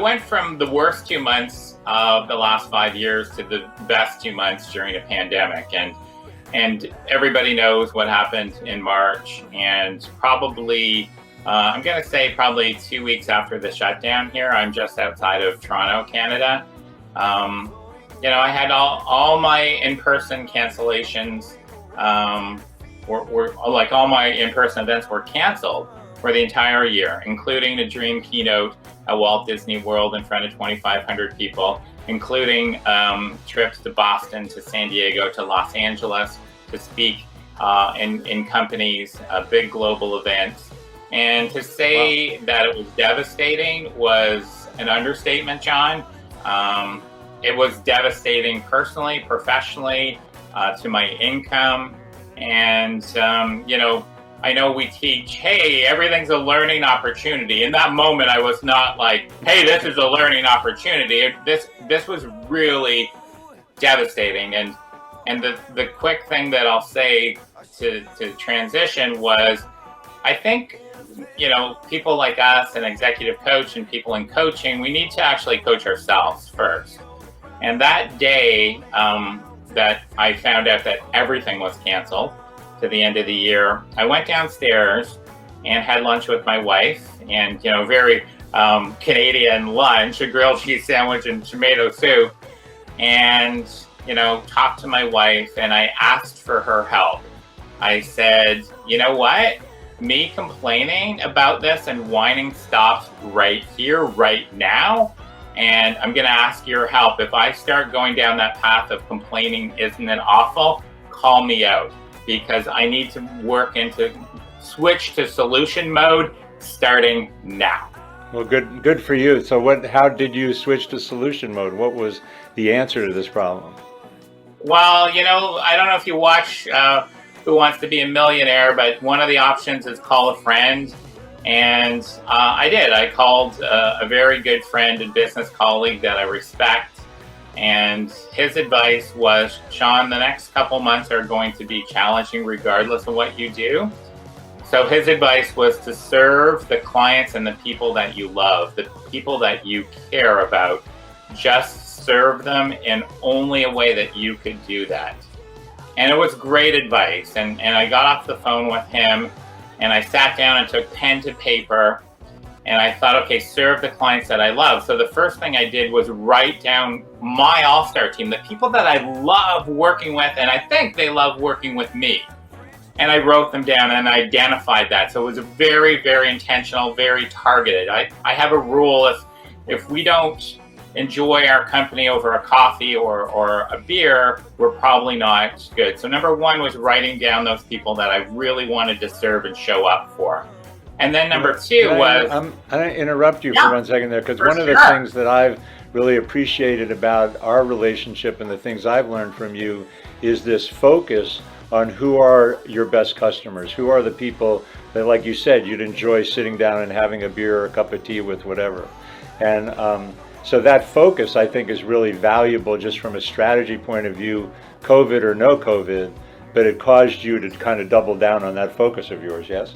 went from the worst 2 months of the last 5 years to the best 2 months during a pandemic. And everybody knows what happened in March. And probably, I'm going to say probably 2 weeks after the shutdown here, I'm just outside of Toronto, Canada. I had all my in-person cancellations, were like all my in-person events were canceled for the entire year, including a dream keynote at Walt Disney World in front of 2,500 people, including trips to Boston, to San Diego, to Los Angeles to speak in companies, big global events. And to say that it was devastating was an understatement, John. It was devastating personally, professionally, to my income. And, I know we teach, hey, everything's a learning opportunity. In that moment, I was not like, hey, this is a learning opportunity. This was really devastating. And the quick thing that I'll say to transition was, I think, people like us, an executive coach and people in coaching, we need to actually coach ourselves first. And that day that I found out that everything was canceled to the end of the year, I went downstairs and had lunch with my wife, and very Canadian lunch, a grilled cheese sandwich and tomato soup, and talked to my wife, and I asked for her help. I said, you know what? Me complaining about this and whining stops right here, right now. And I'm going to ask your help. If I start going down that path of complaining, isn't it awful? Call me out, because I need to switch to solution mode starting now. Well, good for you. So how did you switch to solution mode? What was the answer to this problem? Well, I don't know if you watch Who Wants to Be a Millionaire, but one of the options is call a friend. And I did. I called a very good friend and business colleague that I respect. And his advice was, Shawn, the next couple months are going to be challenging regardless of what you do. So his advice was to serve the clients and the people that you love, the people that you care about. Just serve them in only a way that you could do that. And it was great advice. And I got off the phone with him, and I sat down and took pen to paper, and I thought, okay, serve the clients that I love. So the first thing I did was write down my all-star team, the people that I love working with, and I think they love working with me. And I wrote them down and identified that. So it was very, very intentional, very targeted. I have a rule, if we don't enjoy our company over a coffee or a beer, we're probably not good. So number one was writing down those people that I really wanted to serve and show up for. And then number two was... I'm going to interrupt you for 1 second there, because one of the sure. things that I've really appreciated about our relationship and the things I've learned from you is this focus on who are your best customers, who are the people that, like you said, you'd enjoy sitting down and having a beer or a cup of tea with, whatever. And so that focus, I think, is really valuable just from a strategy point of view, COVID or no COVID, but it caused you to kind of double down on that focus of yours, yes?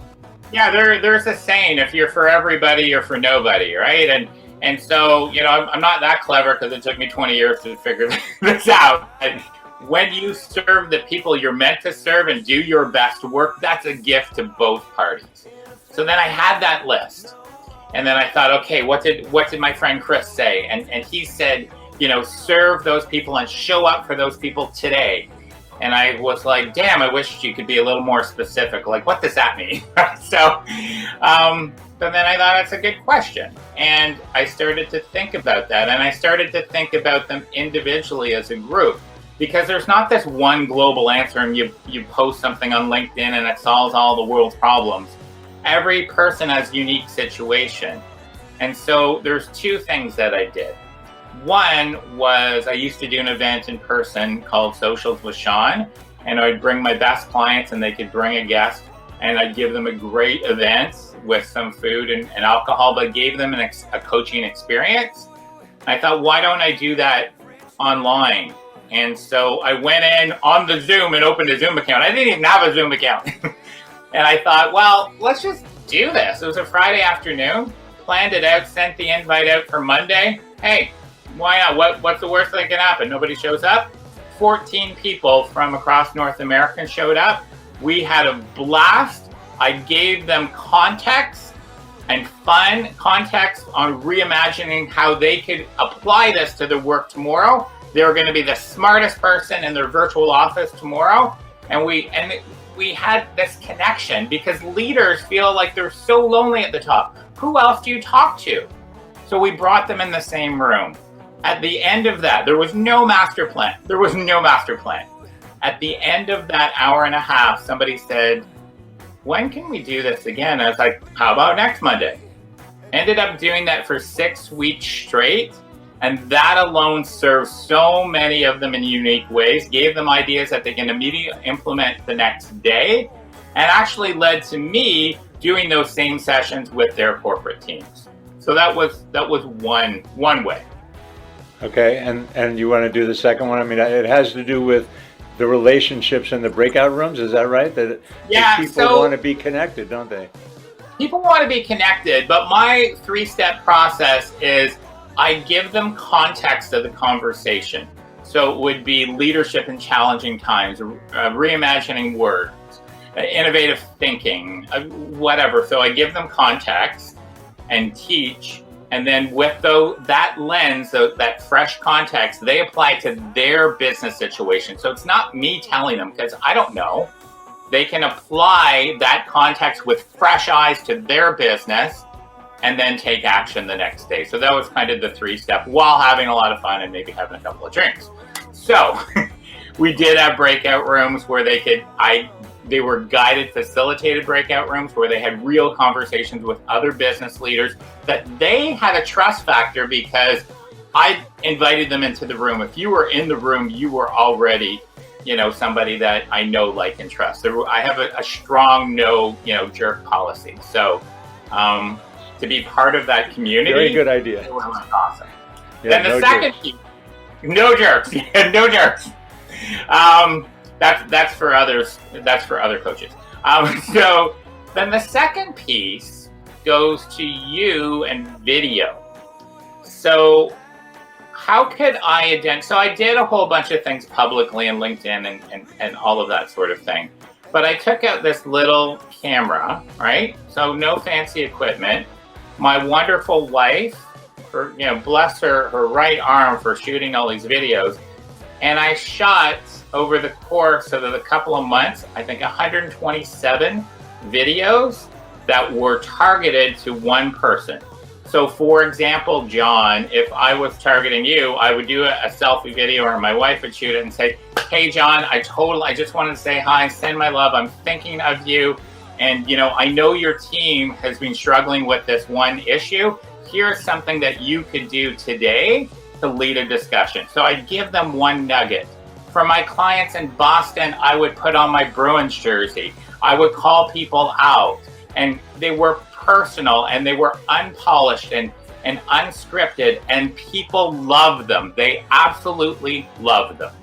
Yeah, there's a saying, if you're for everybody, you're for nobody, right? And so, I'm not that clever, because it took me 20 years to figure this out. And when you serve the people you're meant to serve and do your best work, that's a gift to both parties. So then I had that list. And then I thought, okay, what did my friend Chris say? And he said, serve those people and show up for those people today. And I was like, damn, I wish you could be a little more specific. Like, what does that mean? But then I thought, that's a good question. And I started to think about that. And I started to think about them individually as a group. Because there's not this one global answer and you post something on LinkedIn and it solves all the world's problems. Every person has a unique situation. And so there's two things that I did. One was I used to do an event in person called Socials with Shawn, and I'd bring my best clients and they could bring a guest, and I'd give them a great event with some food and alcohol, but gave them a coaching experience. I thought, why don't I do that online? And so I went in on the Zoom and opened a Zoom account. I didn't even have a Zoom account. And I thought, well, let's just do this. It was a Friday afternoon. planned it out, sent the invite out for Monday. Hey, why not? What's the worst that can happen? Nobody shows up. 14 people from across North America showed up. We had a blast. I gave them context and fun context on reimagining how they could apply this to their work tomorrow. They were going to be the smartest person in their virtual office tomorrow. And we had this connection because leaders feel like they're so lonely at the top. Who else do you talk to? So we brought them in the same room. At the end of that, there was no master plan. At the end of that hour and a half, somebody said, when can we do this again? I was like, how about next Monday? Ended up doing that for 6 weeks straight. And that alone served so many of them in unique ways, gave them ideas that they can immediately implement the next day, and actually led to me doing those same sessions with their corporate teams. So that was one way. Okay, and you want to do the second one? I mean, it has to do with the relationships in the breakout rooms. Is that right? That people want to be connected, don't they? People want to be connected, but my 3-step process is I give them context of the conversation. So it would be leadership in challenging times, reimagining words, innovative thinking, whatever. So I give them context and teach. And then with that lens, that fresh context, they apply to their business situation. So it's not me telling them because I don't know. They can apply that context with fresh eyes to their business and then take action the next day. So that was kind of the 3-step while having a lot of fun and maybe having a couple of drinks. So we did have breakout rooms where they were guided, facilitated breakout rooms where they had real conversations with other business leaders that they had a trust factor because I invited them into the room. If you were in the room, you were already, somebody that I know, like, and trust. I have a strong no, jerk policy. So to be part of that community. Very good idea. It was awesome. Yeah, then the second piece, no jerks. No jerks. That's for others. That's for other coaches. So then the second piece goes to you and video. So how could I identify? So I did a whole bunch of things publicly on LinkedIn and all of that sort of thing. But I took out this little camera, right? So no fancy equipment. My wonderful wife, bless her right arm for shooting all these videos. And I shot over the course of a couple of months, I think 127 videos that were targeted to one person. So for example, John, if I was targeting you, I would do a selfie video, or my wife would shoot it and say, hey John, I just wanted to say hi, send my love, I'm thinking of you. And I know your team has been struggling with this one issue. Here's something that you could do today to lead a discussion. So I'd give them one nugget. For my clients in Boston, I would put on my Bruins jersey. I would call people out, and they were personal and they were unpolished and unscripted, and people loved them. They absolutely loved them.